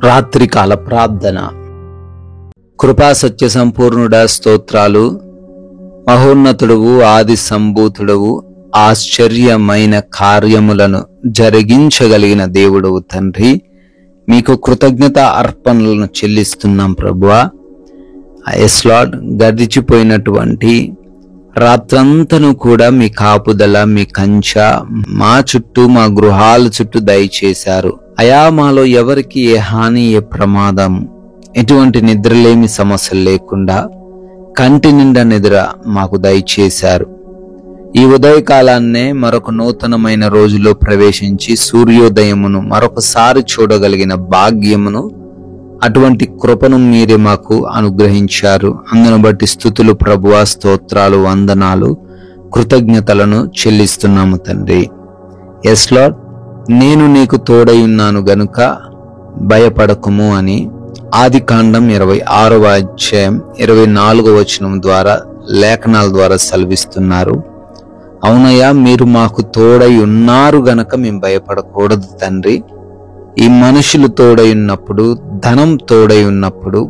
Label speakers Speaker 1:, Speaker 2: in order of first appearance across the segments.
Speaker 1: రాత్రికాల ప్రార్థన. కృపా సత్య సంపూర్ణుడా స్తోత్రాలు. మహోన్నతుడవు, ఆది సంభూతుడవు, ఆశ్చర్యమైన కార్యములను జరిగించగలిగిన దేవుడవు తండ్రి, మీకు కృతజ్ఞత అర్పణలను చెల్లిస్తున్నాం ప్రభువా. ఎస్ లార్డ్, గడిచిపోయినటువంటి రాత్రంతను కూడా మీ కాపుదల, మీ కంచ మా చుట్టూ, మా గృహాల చుట్టూ దయచేశారు. అయా, మాలో ఎవరికి ఏ హాని, ఏ ప్రమాదం, ఎటువంటి నిద్రలేమి సమస్యలు లేకుండా కంటి నిండా నిద్ర మాకు దయచేశారు. ఈ ఉదయకాలాన్నే మరొక నూతనమైన రోజులో ప్రవేశించి సూర్యోదయమును మరొకసారి చూడగలిగిన భాగ్యమును, అటువంటి కృపను మీరే మాకు అనుగ్రహించారు. అందును బట్టి స్తుతులు ప్రభువా, స్తోత్రాలు, వందనాలు, కృతజ్ఞతలను చెల్లిస్తున్నాము తండ్రి. ఎస్ లార్డ్, నేను నీకు తోడై ఉన్నాను గనుక భయపడకుము అని ఆదికాండం 26వ అధ్యాయం 24వ వచనం ద్వారా, లేఖనాల ద్వారా సెలవిస్తున్నారు. అవునయ్యా, మీరు మాకు తోడై ఉన్నారు గనక మేము భయపడకూడదు తండ్రి. ఈ మనుషులు తోడై ఉన్నప్పుడు, ధనం తోడై ఉన్నప్పుడు,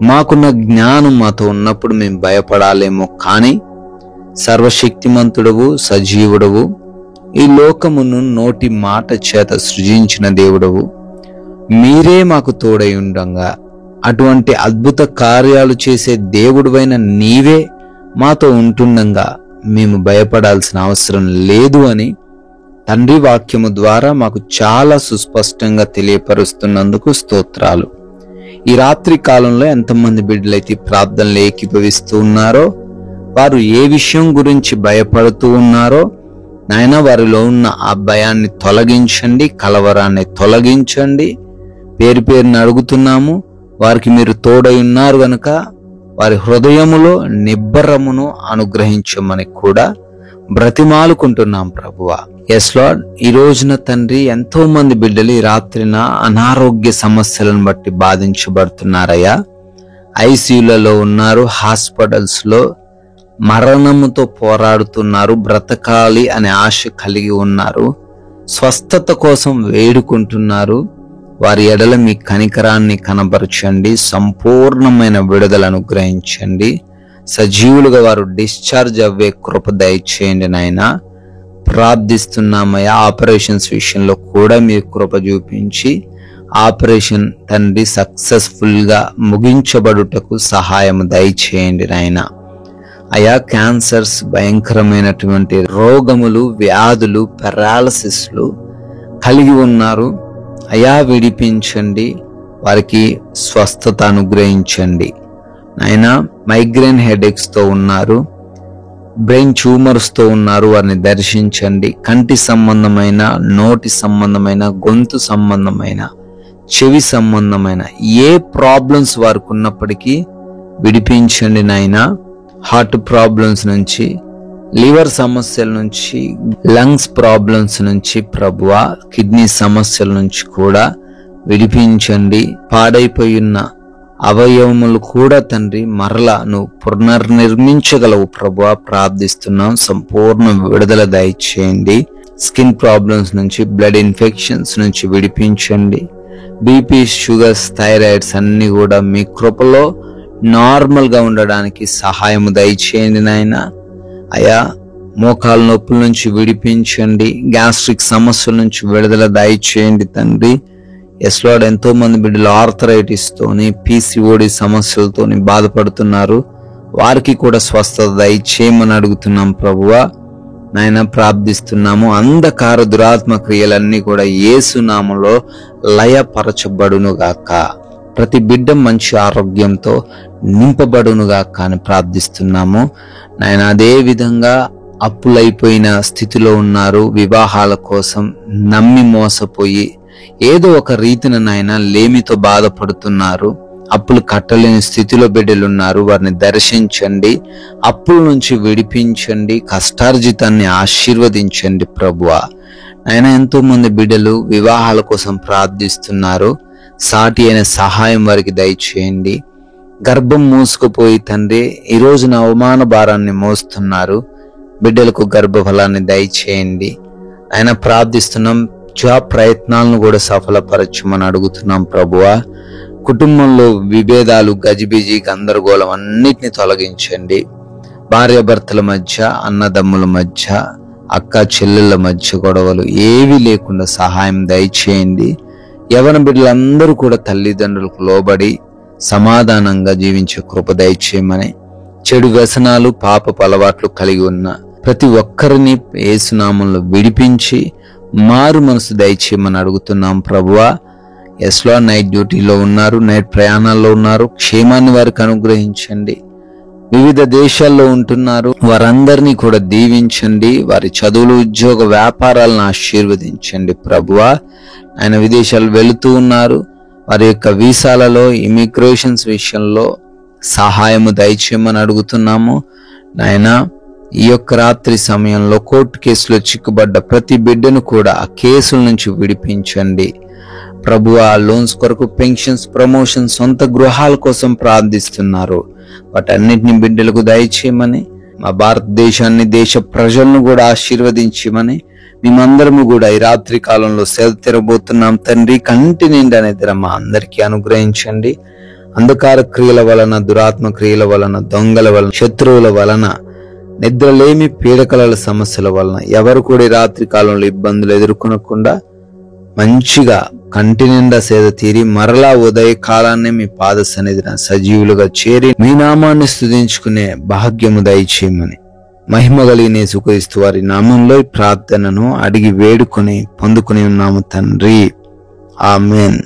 Speaker 1: మాకున్న జ్ఞానం మాతో ఉన్నప్పుడు మేము భయపడాలేమో, కానీ సర్వశక్తిమంతుడవు, సజీవుడవు, ఈ లోకమును నోటి మాట చేత సృజించిన దేవుడవు, మీరే మాకు తోడై ఉండంగా, అటువంటి అద్భుత కార్యాలు చేసే దేవుడువైన నీవే మాతో ఉంటుండగా మేము భయపడాల్సిన అవసరం లేదు అని తండ్రి వాక్యము ద్వారా మాకు చాలా సుస్పష్టంగా తెలియపరుస్తున్నందుకు స్తోత్రాలు. ఈ రాత్రి కాలంలో ఎంతమంది బిడ్డలైతే ప్రార్థనలు ఏకీభవిస్తూ ఉన్నారో, వారు ఏ విషయం గురించి భయపడుతూ ఉన్నారో నాయన, వారిలో ఉన్న ఆ భయాన్ని తొలగించండి, కలవరాన్ని తొలగించండి. పేరు పేరుని అడుగుతున్నాము. వారికి మీరు తోడై ఉన్నారు గనుక వారి హృదయములో నిబ్బరమును అనుగ్రహించమని కూడా బ్రతిమాలుకుంటున్నాం ప్రభువా. ఎస్ లార్డ్, ఈ రోజున తండ్రి ఎంతో మంది బిడ్డలు ఈ రాత్రిన అనారోగ్య సమస్యలను బట్టి బాధించబడుతున్నారయ్యా. ఐసీయూలలో ఉన్నారు, హాస్పిటల్స్ లో మరణముతో పోరాడుతున్నారు, బ్రతకాలి అనే ఆశ కలిగి ఉన్నారు, స్వస్థత కోసం వేడుకుంటున్నారు. వారి ఎడల మీ కనికరాన్ని కనబరచండి, సంపూర్ణమైన విడుదల అనుగ్రహించండి. సజీవులుగా వారు డిశ్చార్జ్ అవ్వే కృప దయచేయండి నాయనా. ప్రార్థిస్తున్నామయ్యా, ఆపరేషన్స్ విషయంలో కూడా మీ కృప చూపించి ఆపరేషన్ తండ్రి సక్సెస్ఫుల్ గా ముగించబడుటకు సహాయం దయచేయండి నాయనా. అయా, క్యాన్సర్స్, భయంకరమైనటువంటి రోగములు, వ్యాధులు, పెరాలసిస్లు కలిగి ఉన్నారు. అయా, విడిపించండి, వారికి స్వస్థత అనుగ్రహించండి నాయనా. మైగ్రేన్ హెడేక్స్ తో ఉన్నారు, బ్రెయిన్ ట్యూమర్స్ తో ఉన్నారు, వారిని దర్శించండి. కంటి సంబంధమైన, నోటి సంబంధమైన, గొంతు సంబంధమైన, చెవి సంబంధమైన ఏ ప్రాబ్లమ్స్ వారికి ఉన్నప్పటికీ విడిపించండి నాయనా. హార్ట్ ప్రాబ్లమ్స్ నుంచి, లివర్ సమస్యల నుంచి, లంగ్స్ ప్రాబ్లమ్స్ నుంచి ప్రభువా, కిడ్నీ సమస్యల నుంచి కూడా విడిపించండి. పాడైపోయి ఉన్న అవయవములు కూడా తండ్రి మరలా నువ్వు పునర్నిర్మించగలవు ప్రభువా. ప్రార్థిస్తున్నాం, సంపూర్ణ విడుదల దయచేయండి. స్కిన్ ప్రాబ్లమ్స్ నుంచి, బ్లడ్ ఇన్ఫెక్షన్స్ నుంచి విడిపించండి. బీపీ, షుగర్స్, థైరాయిడ్స్ అన్ని కూడా మీ కృపలో నార్మల్ గా ఉండడానికి సహాయము దయచేయండి నాయన. అయా, మోకాల నొప్పుల నుంచి విడిపించండి, గ్యాస్ట్రిక్ సమస్యల నుంచి విడుదల దయచేయండి తండ్రి. ఎస్ లార్డ్, ఎంతో మంది బిడ్డలు ఆర్థరైటిస్ తోని, పీసీఓడి సమస్యలతోని బాధపడుతున్నారు. వారికి కూడా స్వస్థత దయచేయమని అడుగుతున్నాం ప్రభువా. నాయన, ప్రార్థిస్తున్నాము, అంధకార దురాత్మ క్రియలన్నీ కూడా యేసు నామములో లయపరచబడునుగాక. ప్రతి బిడ్డ మంచి ఆరోగ్యంతో నింపబడునుగాక అని ప్రార్థిస్తున్నాము నాయన. అదే విధంగా అప్పులైపోయిన స్థితిలో ఉన్నారు, వివాహాల కోసం నమ్మి మోసపోయి ఏదో ఒక రీతిన నాయన లేమితో బాధపడుతున్నారు, అప్పులు కట్టలేని స్థితిలో బిడ్డలున్నారు. వారిని దర్శించండి, అప్పుల నుంచి విడిపించండి, కష్టార్జితాన్ని ఆశీర్వదించండి ప్రభువా. నాయన, ఎంతో మంది బిడ్డలు వివాహాల కోసం ప్రార్థిస్తున్నారు. సాటి అయిన సహాయం వారికి దయచేయండి. గర్భం మూసుకుపోయి తండ్రి ఈ రోజున అవమాన భారాన్ని మోస్తున్నారు. బిడ్డలకు గర్భఫలాన్ని దయచేయండి ఆయన. ప్రార్థిస్తున్నాం, జాబ్ ప్రయత్నాలను కూడా సఫలపరచమని అడుగుతున్నాం ప్రభువా. కుటుంబంలో విభేదాలు, గజిబిజి, గందరగోళం అన్నిటిని తొలగించండి. భార్యాభర్తల మధ్య, అన్నదమ్ముల మధ్య, అక్క చెల్లెళ్ళ మధ్య గొడవలు ఏవి లేకుండా సహాయం దయచేయండి. యవన బిడ్డలందరూ కూడా తల్లిదండ్రులకు లోబడి సమాధానంగా జీవించే కృప దయచేయమని, చెడు వ్యసనాలు, పాపపు అలవాట్లు కలిగి ఉన్న ప్రతి ఒక్కరిని యేసునామంలో విడిపించి మారు మనసు దయచేయమని అడుగుతున్నాం ప్రభువా. ఎస్లో నైట్ డ్యూటీలో ఉన్నారు, నైట్ ప్రయాణాల్లో ఉన్నారు, క్షేమాన్ని వారికి అనుగ్రహించండి. వివిధ దేశాల్లో ఉంటున్నారు, వారందరినీ కూడా దీవించండి. వారి చదువులు, ఉద్యోగ, వ్యాపారాలను ఆశీర్వదించండి ప్రభువా. ఆయన విదేశాలు వెళుతూ ఉన్నారు, వారి యొక్క వీసాలలో, ఇమిగ్రేషన్స్ విషయంలో సహాయము దయచేయమని అడుగుతున్నాము నాయన. ఈ యొక్క రాత్రి సమయంలో కోర్టు కేసులో చిక్కుబడ్డ ప్రతి బిడ్డను కూడా ఆ కేసుల నుంచి విడిపించండి ప్రభువా. లోన్స్ కొరకు, పెన్షన్స్, ప్రమోషన్, సొంత గృహాల కోసం ప్రార్థిస్తున్నారు. వాటన్నిటిని బిడ్డలకు దయచేయమని, మా భారతదేశాన్ని, దేశ ప్రజలను కూడా ఆశీర్వదించమని మేమందరము కూడా ఈ రాత్రి కాలంలో సేద తీరబోతున్నాం తండ్రి. కంటి నిండా నిద్ర మా అందరికీ అనుగ్రహించండి. అంధకార క్రియల వలన, దురాత్మ క్రియల వలన, దొంగల వలన, శత్రువుల వలన, నిద్రలేమి, పీడకలల సమస్యల వలన ఎవరు కూడా ఈ రాత్రి కాలంలో ఇబ్బందులు ఎదుర్కొనకుండా మంచిగా కంటి నిండా సేద తీరి మరలా ఉదయ కాలాన్ని మీ పాద సన్నిధిన సజీవులుగా చేరి మీ నామాన్ని స్తుతించుకునే భాగ్యము దయచేయమని, మహిమ కలిగిన యేసుక్రీస్తు వారి నామంలో ఈ ప్రార్థనను అడిగి వేడుకొని పొందుకుని ఉన్నాము తండ్రి. ఆమేన్.